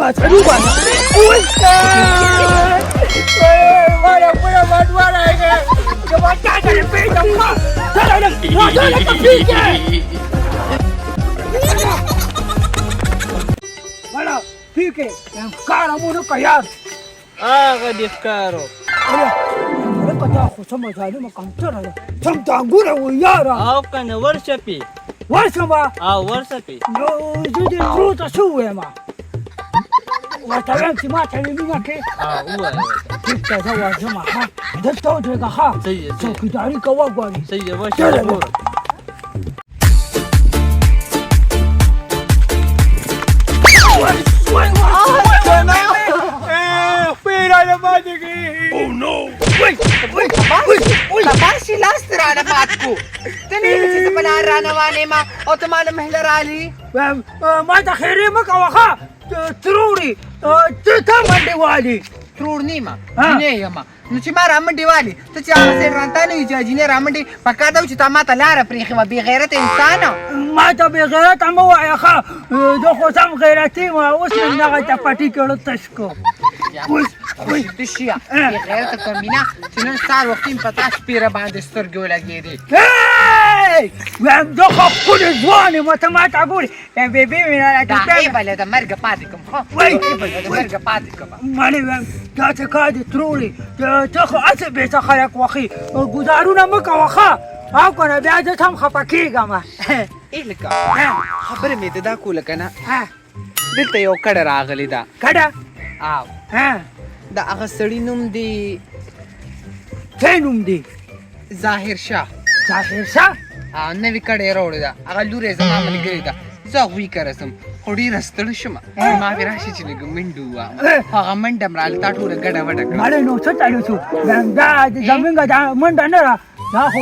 Sadu ba? Uy! Wala po naman, wala ka! Kamata ka ng pita mo! Tara lang! Wala lang ka pita! Wala! Pike! Ang kara mo na kaya! Kadifkaro. Wala! Wala ka na ako sa mazali makantara na! Samtangura mo yara! Kana warshapi. Wasa ba? Warshapi. No, zudin fruta suwe ma! Wata yanki mata yi nuna ke? Uwa. Kika zawa zama ha! Da tau daga ha! Sai So ki dari ka wagwani! sai ya warshapi. Kabashi last rana matku. Tani kici sa panarana wane ma otomana mahla rali. Mata khairi maka waka! Truri! Tita mandi wali! Trurni ma. Jine yama. Nuci ma ramandi wali. Tuci ase ranta ni jine ramandi pakata uci tamata lara prikhi ma bi ghairat insana. Mata bi ghairat amma wa ya kha! Dokho sam ghairati ma usme naga ta pati kolo tashko! Uy, tishia. Bi ghairat kamina. Tinu sar waqtin patash pira band سترګو لګېدې. Hey! Dokho kuli zwani mata mata guli! Bebe mina دا ای بل د مرګ پاتې کوم خو وای د مرګ پاتې کوم مالي دا ته کادي ترولي ته خو اته به ته خلک وخی ګزارونه مکه وخه او کنه بیا ته هم خپکیګم الکا خبره مې ته دا کوله کنه دلته یو کډه راغلی دا کډه او دا هغه سړی نوم دی څنوم دی ظاهر شاه نوې کډه راوړې ده هغه لورې زما ملګرې ده زه هغوی کره ځم خو ډېره ستړې شوم ما وې راشي چې لږ منډه ووهم هغه منډه م راله تا ټوله ګډه وډه کړه مړی نو څه چلو شو دا زمونږ دا منډه نه ده دا خو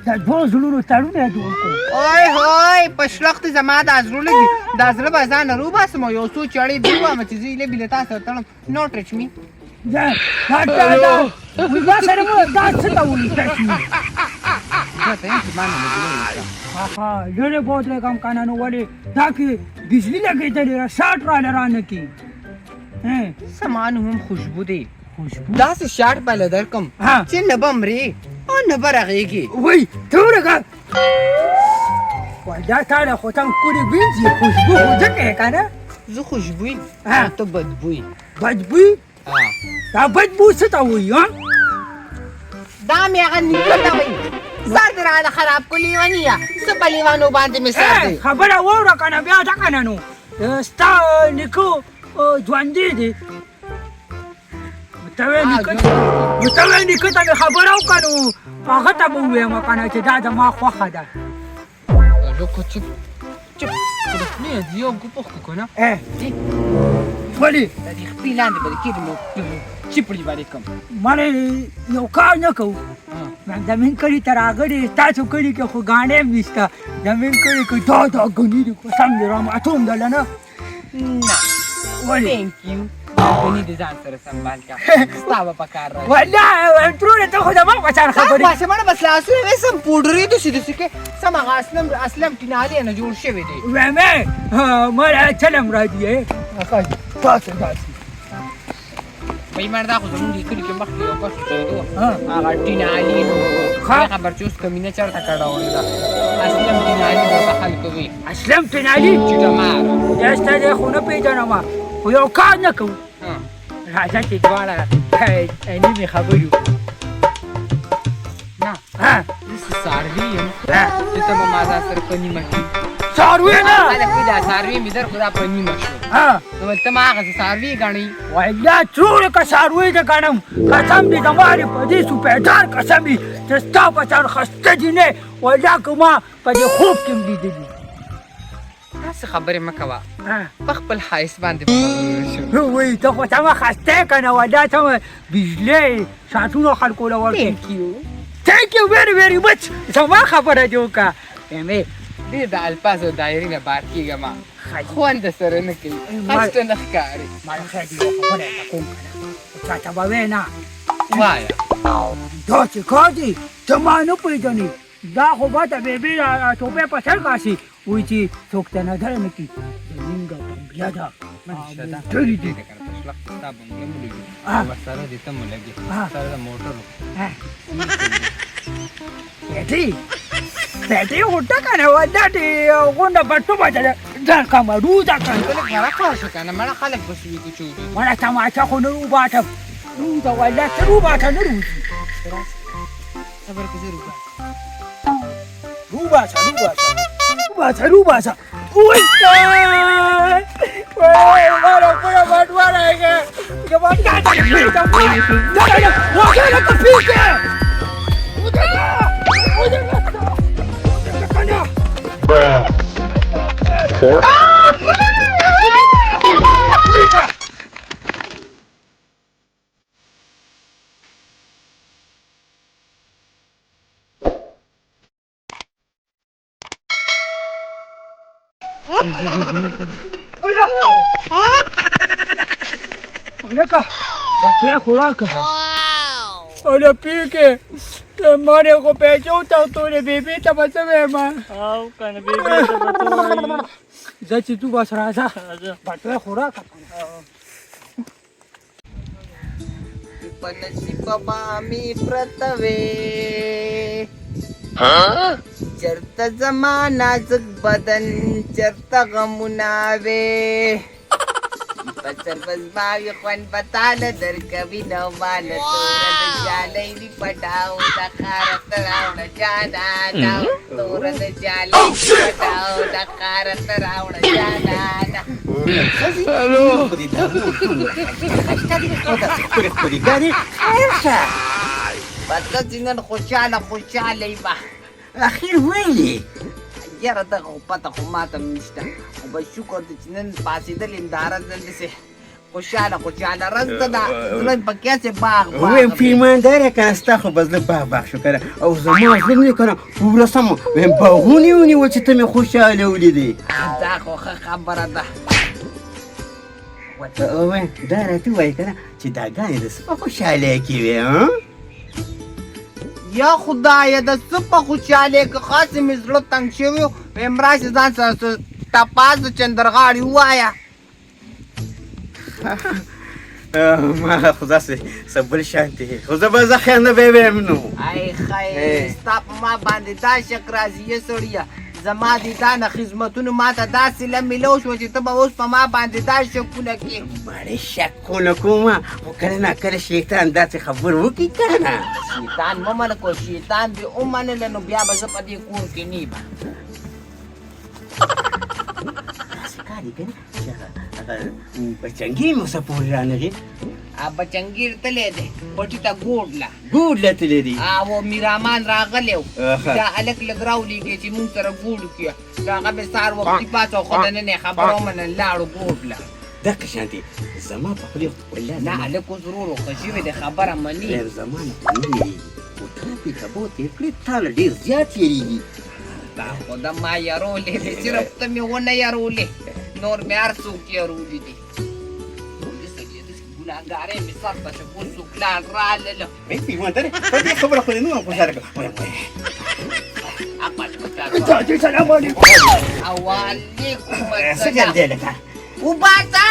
د دوه زړونو تړون یې جوړ کړو اوی په شلخت زما دا زړونه دي دا زړه به ځان روباسم او یو څو چړې بې ووایم چې زه ایله بیله تا سره تړم نو ټچ می دا سره مو دا څه ته وایي ټچ می ډېرې بوتلې کم کنه نو ولې دا کې بجلي لګېدلې را شاټ راله رانه کې سامان هم خوشبو دی داسې شاټ به درکم چې نه به مرې او نه به رغېږي وای ته ورګه وای دا تاله خو تم کورې بینځي خوشبو خو ځکه یې که نه زه خوشبوی ته بدبوی بدبوی دا بدبو څه ته وایي دا مې هغه نیکه ته وایي سر دې راله خراب کړو لیونیه څه په لیوانو باندې مې سر دی خبره واوره که نه بیا ده که نه نو ستا نیکه ژوندی دی ته وایې نیکه ته مې خبره وکړه نو هغه ته به ووایم که نه چې دا زما خوښه ده لکه چپ خپلې دې یو ګوپخ که نه ولې د دې خپې لاندې به د کېدې مو چپړي باندې کړم مړی یو کار نه کوو زمین کلي ته راغلې تاسو کلي کې خو ګاڼې هم نشته زمین کلي کې دا ګني دي قسم دې راماتوم دله نه نه ولې تھینک یو ګني دې ځان سره سنبال کړه ستا به په کار راځي والله ترونه ته خو زما په شان خبرې ماشومانه بس لاسونه مې سم پوډرې داسې داسې کې سم هغه اصلم ټینالې نه جوړ شوی دی ویمې مړی چلم راځي تاسو داسې وایي مړ دا خو زمونږ دې کلي کې مخکې یو کس اوسېدو هغه ټینالي نو خبر چې اوس کمینه چېرته کډولې ده اسلم ټینالي ورته خلکو وي اسلم ټینالي چټمار دا ستا دی خو نه پېژنم خو یو کار نه کوو راځه چې دواړه نیمې خبرې وکړو نه زه څاروي یم چې ته به ما ځان سره په نیمه کې څاروي نه خلک وایي دا څاروي مې در خو دا په نیمه شو نو ته ما هغسې څاروي ګڼئ والله ټولو که څاروي دې ګڼم قسم دې زما دې په دې سوپېدار قسم دې چې ستا په شان ښایسته جینۍ والله که ما په دې خوب کې هم لیدلي داسې خبرې مه کوه په خپل ښایست باندې وایي ته خو سمه ښایسته یې که نه والله سمه بجلۍ ساعتونه خلکو له ورکړي تھینک یو ویری ویری مچ زما خبره دې وکړه ډېر د الفاظو دایرې نه بار کېږم خوند سره نه کوي خسته نه ښکاري ماله خیر دې یوه خبره درته کوم که نه چاته به وایې نه وایه دا چې کار دی ته ما نه پېژنې دا خو به ته بېبې ټوپۍ په سر کاسي وایي چې څوک ته نظر نه کړي زمونږ یادا ټولې دې کنه تاسو تا باندې مولګي ورسره دې ته مولګي سره د موټر پیټي هوټه کنه وداتې غونډه پټو بچا ځان کمرو دا کنه مرا خلاص کنه مرا خلک بسوي کو چودي مړه تماچا خو نه وباټه نو دا ولا تر وباټه نه روزي صبر کو زیرو روباسا وای مارا پورا بټواره کې که باندې لکه بچه خوراک اوله پیکه مانه خو پیچو تاوتوله بیبی تا بچه بیما او کنه بیبی ته بتوي زه چې تو بس راځه بچه خوراک پنشیپ بامی پرتوے چرتا زمانہ زگ بدن چرتا غمناوے پسر بزماوی خوان بطال در کبھی نو مال تورد جالی دی پٹاو دا خارت راوڑ جانا ناو تورد جالی دی پٹاو دا خارت راوڑ جانا بطا زنن خوشحاله با اخیر ویلی یاره دغه پته خو ماته نشته خو به شکر دی چې نن پاڅېدل امدارت نن داسې خوشحاله رز ته دا زړه په کیسې باغ ویم پیمانداره که ستا خو به زړه باغ شو کنه او زما زړه نه کنه پوره سم ویم باغونه ونیول چې ته مې خوشحاله ولیدې دا خو ښه خبره ده ویم دا راته وایي کنه چې دا ګانې د څه په خوشحالی کې وې یا خدایه د څه په خوشحالۍ کې خاصې مې زړه تنګ شوی و ویم راشي ځان سره تپاس د چندرغاړي ووایه ما خو داسې څه بل شانتې خو زه به زخیان نه به ویم نو ای خیر ستا په ما باندې دا شک راځي یې سړیه زما د دا نه خدمتونو ما ته داسې لمیلو شوه چې ته به اوس په ما باندې دا شکونه کړې مړې شکونه کومه خو کله ناکله شیطان داسې خبر وکړي که نه شیطان مه منه کو شیطان دې ومنله نو بیا به زه په دې کور کې نه یم داسې کار یې که نه چې هغه بچنګي مې اوسه پورې رانغې بچنګیر تللی دی پټي ته ګوډله ګوډ لتلی دی او میرامان راغلی و دا هلک لږ راولېږې چې مونږ سره ګوډ وکړي نو هغه مې سهار وختي پاڅه خو دننه خبره ومنل لاړو ګوډله دقه شانتې زما په خولې والله نه هلک اوس ورو ښه شوی دی خبره مني زما نه خو نه یېرېږي خو تا پې کبو تېر کړې تا له ډېر زیات یېرېږي دا خو د ما یارولې دی صرف ته مې ونه یارولې نور مې هر څوک یارولي دي ګناهګارۍ مې سر ته شو اوس څوک لاړ رالله پیماندارې په دې خبره خو دې نه وم خوشحاله کړم سلام علیکم وعلیکم څه جل السلام دی لکه وباسه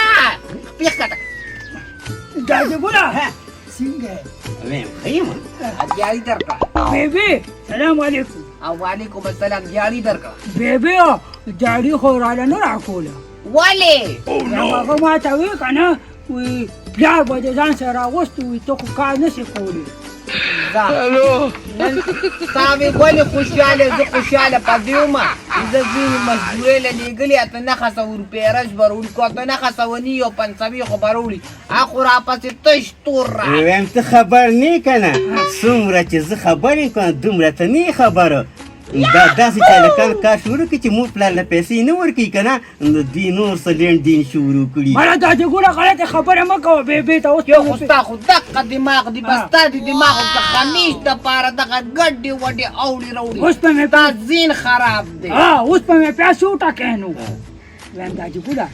پیښ کړه دادی ګولا څنګه ویم ښه یم دیاري درکړه بیبي سلام علیکم وعلیکم السلام دیاري درکړه بیبي جاړي خو راله نه راکوله ولې هغه ما ته وی کنه وی پلار به د ځان سره راغوستی وي ته خو کار نسې کولی نن تا مې ولې خوشحاله زه خوشحاله پاتې وم زه ځینې مزدورۍ له لېږلې اته نهه سوه روپۍ رش به راوړي که اته نهه سوه ني او پنځوي خو به راوړي هغه راپسې تش تور را ویم ته خبر نه که نه څومره چې زه خبر یم که نه دومره ته نه خبره دا داسې چالکان کار شروع کړي چې مور پلار له پیسې نه ورکوي که نه نو دوی نور څه لینډ دین شروع کړي مړه دادی ګوله غلطې خبره مه کوه بیبي ته اوس یو خو ستا خو دقه دماغ دی بس ستا د دماغ د خمیش دپاره دغه ګډې وډې اوړې راوړي اوس په مې دا ذهن خراب دی اوس په مې پیسې وټاکې نو ویم دادی ګوله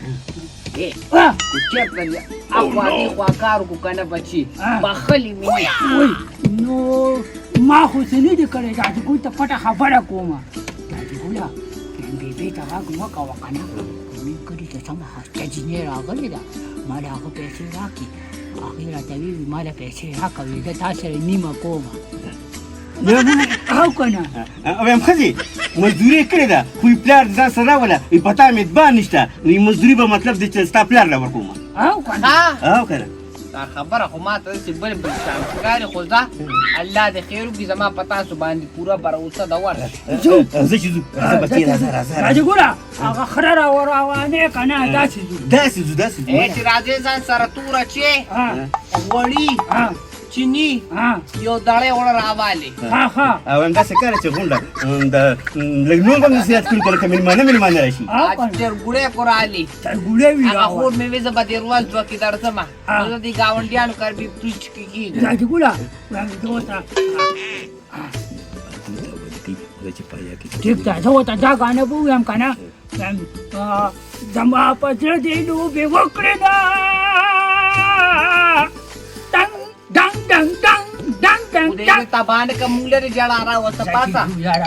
کو چېرته دی اخوا دې خوا کار وکړو که نه بچي بخلي مې نه وای نو ما خو څه نه دي کړی دادی ګل ته پټه خبره کومه دادی ګوله بیبي ته غږ مه کوه که نه जमीन करी तर समा हस्त्याची रागले दा मला अगं पैसे राखी आखिर तवी मला पैसे राखावे तर तासरे निम कोमा हाव कना હવે એમ ખજી મજદૂરી કરી દા કોઈ પ્લાર જા સરાવલા એ પતા મે બા નિષ્ઠા ની મજદૂરી બ મતલબ દે સ્ટા પ્લાર લા વર્કુમા हाव कना ها હાવ કરે دا خبره خو ما ته چې بل بل شان ښکاري خو ځه الله دې خیر وکړي زما په تاسو باندې پوره بروسه ده ورشه زه چې زو زه بچی راځه راځه ګوره هغه خره راوروانه کنا داسې داسې ای چې راځې ځان سره توره چې ها غوړي ها چینی ها یو دړې وړه راوالې ها ها او هم داسې کار چې غونډه د لګنو باندې زیات کړی کله کمن مانه راشي اچر ګړې کورالي تر ګوله وی هغه خور مې وځه به دیروال دوه کې درځم نو دې گاونډیانو کار به پریچ کیږي راځه ګوره راځه دوتا ઠીક છે જો તા જા ગાને બહુ એમ કાના એમ જમા પત્ર દેનો બે વકરે ના ટંગ ડંગ ડંગ ડંગ ડંગ ડંગ دې ته باندې کوم لري جړه را وسه پاسه યાર